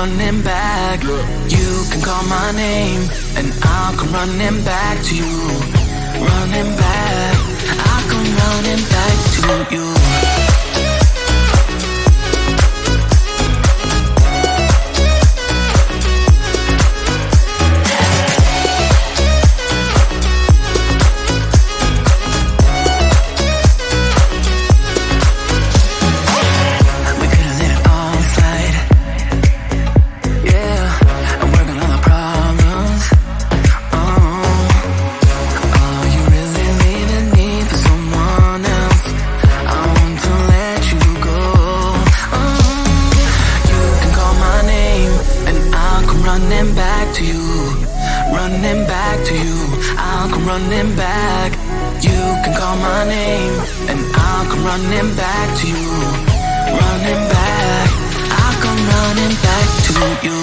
running back. You can call my name and I'll come running back to you. Running back, I'll come running back to you. Running back, you can call my name and I'll come running back to you. Running back, I'll come running back to you.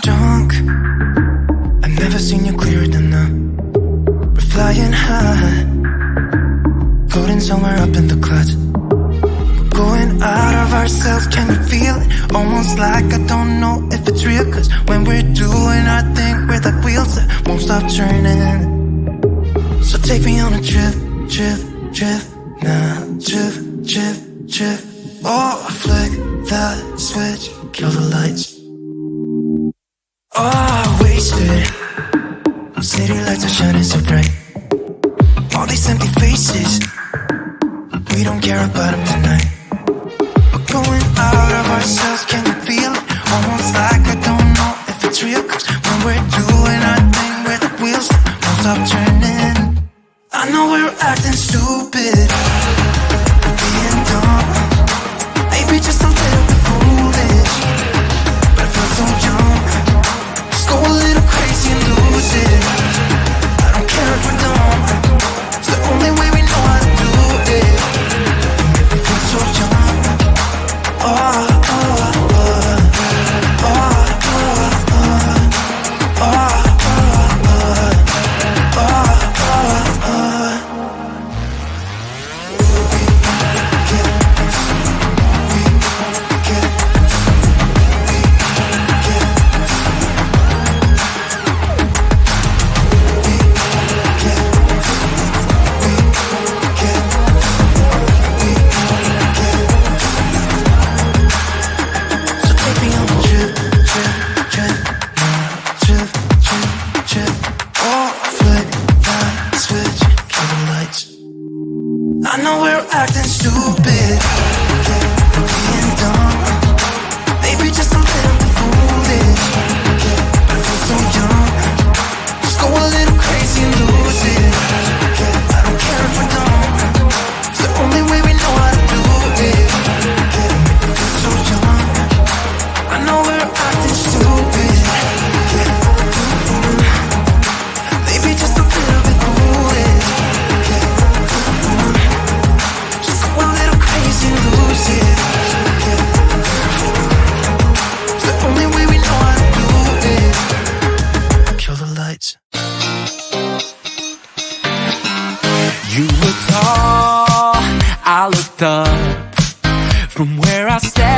Drunk, I've never seen you clearer than now. We're flying high, floating somewhere up in the clouds. We're going out of ourselves, can you feel it? Almost like I don't know if it's real. Cause when we're doing our thing, we're like wheels that won't stop turning. So take me on a trip, trip, trip. Now trip, trip, trip. Oh, flick that switch, kill the lights. Oh, wasted. City lights are shining so bright. All these empty faces, we don't care about them tonight. We're going out of ourselves, can you feel it? Almost like I don't know if it's real. Cause when we're doing our thing, we're the wheels that won't stop turning. I know we're acting stupid, we're being dumb, maybe just a little bit foolish, but I feel so young. Let's go a little crazy and lose it. I don't care if we're dumb, it's the only way we know how to do it. It make me feel so young.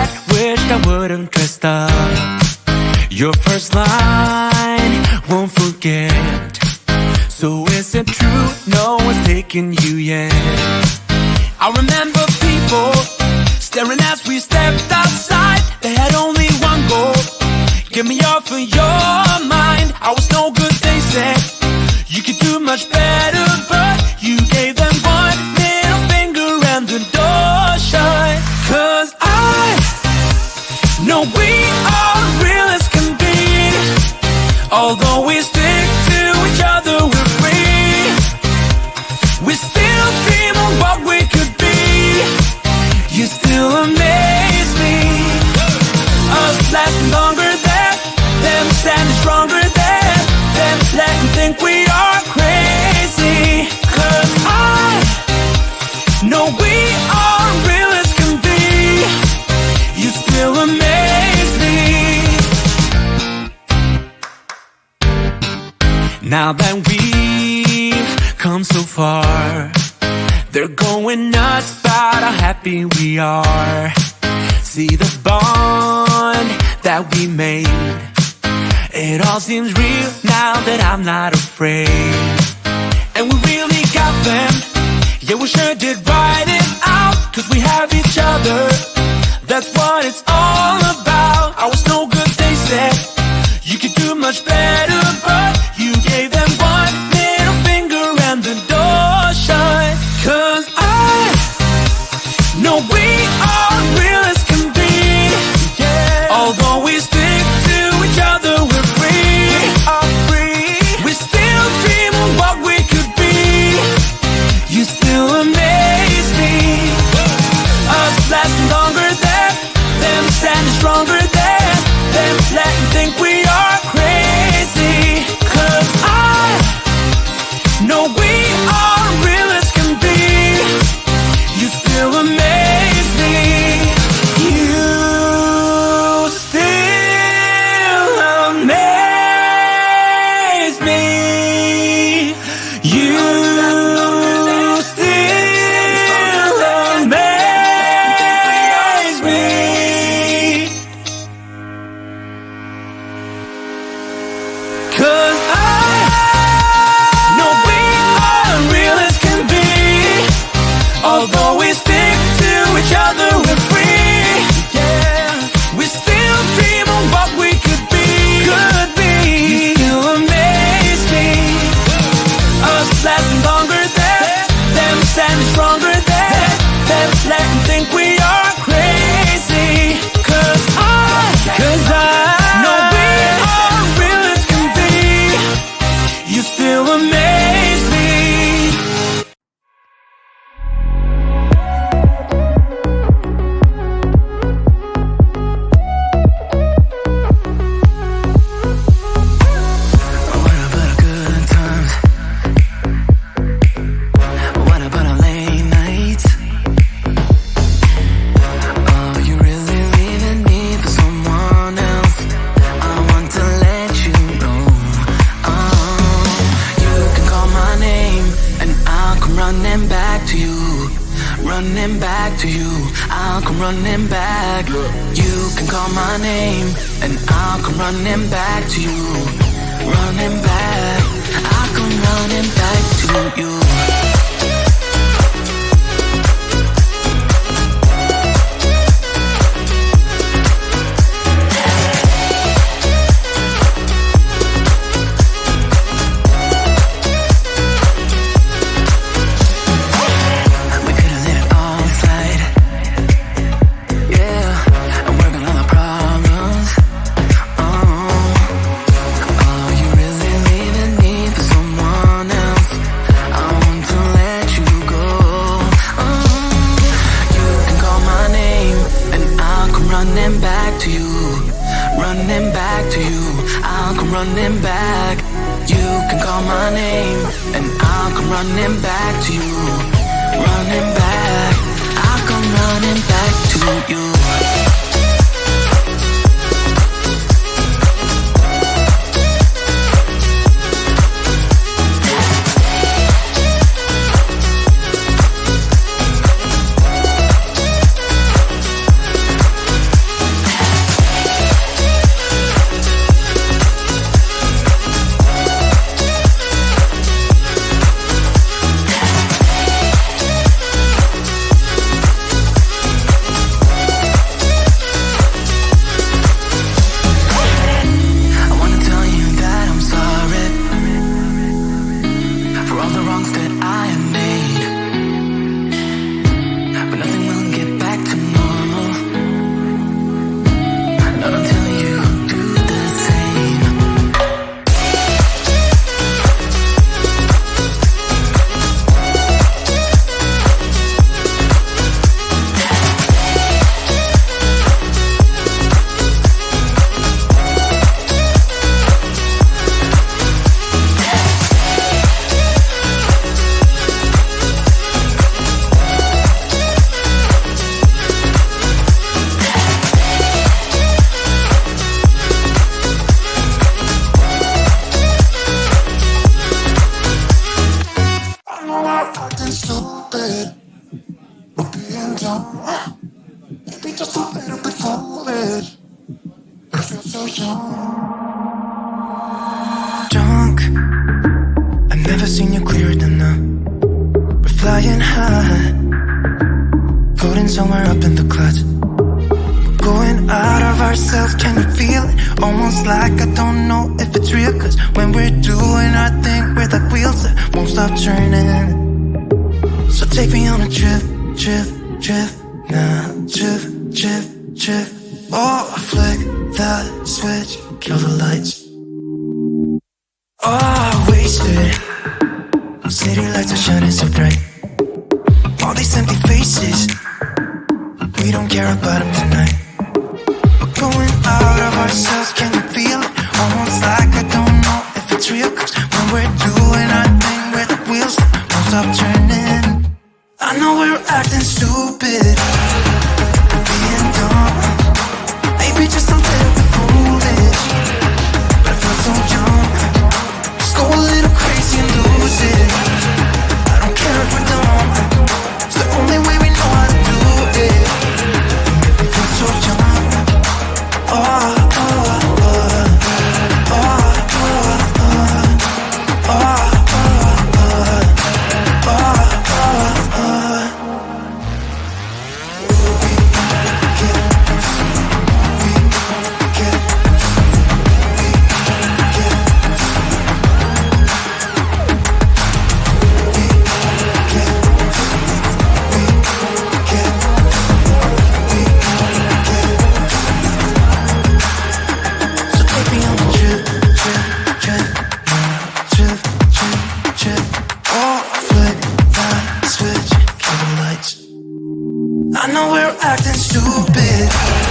that. Wished I would've dressed up. Your first line, won't forget. So is it true no one's taking you yet? I remember people staring as we stepped outside. They had only one goal, get me off of your mind. I was no good, they said. You could do much better, but you gave them one middle finger and the door shut. 'Cause I know we are real as can be. Although we stick to each other, we're free. We still dream of what we could be. You still amaze me. Us lasting longer than them, standing stronger than them, letting think we are crazy. 'Cause I know we are real as can be. You still amaze me. Now that we've come so far, they're going nuts about how happy we are. See the bond that we made. It all seems real now that I'm not afraid. And we really got them. Yeah, we sure did write it out. 'Cause we have each other. That's what it's all about. I was no good, they said. You could do much better, but you gave them one middle finger and the door shut. 'Cause I know we are real as can be. Yeah. Although we stick to each other, we're free. We are free. We still dream of what we could be. You still amaze me. Us lasting longer than them, standing stronger than them, letting think we are crazy. 'Cause I know we are real as can be. You still amaze me. You still amaze me. You still amaze me. Cause I know we are real as can be. Although we stick to each other, we're free. Yeah, we still dream of what we could be. Could be. You still amaze me. Us lasting longer than them, standing stronger than them, letting think we are crazy. 'Cause I know we are real as can be. You still amaze me. What about our good times? What about our late nights? Are you really leaving me for someone else? I want to let you know. You can call my name and I'll come running back to you. Running back to you, I'll come running back. You can call my name and I'll come running back to you. Running back, I'll come running back to you. We could've let it all slide. Yeah, and working on the problems. Are you really leaving me for someone else? I want to let you go. You can call my name and I'll come running back to you. Running back to you, I'll come running back. You can call my name and I'll come running back to you. Running back, I'll come running back to you. Drunk, I've never seen you clearer than now. We're flying high, floating somewhere up in the clouds. We're going out of ourselves, can you feel it? Almost like I don't know if it's real. Cause when we're doing our thing, we're the wheels that won't stop turning. So take me on a trip, trip, trip. Now trip, trip, trip. Oh, flick that switch, kill the lights. Oh, wasted. City lights are shining so bright. All these empty faces, we don't care about them tonight. We're going out of ourselves, can you feel it? Almost like I don't know if it's real. Cause when we're doing our thing, we're the wheels that won't stop turning. I know we're acting stupid, we're being dumb, maybe just a little bit foolish, but I feel so young. Let's go a little crazy and lose it. I don't care if we're dumb, it's the only way we know how to do it. You make me feel so young. Oh, oh, oh, oh, oh, oh, I know we're acting stupid.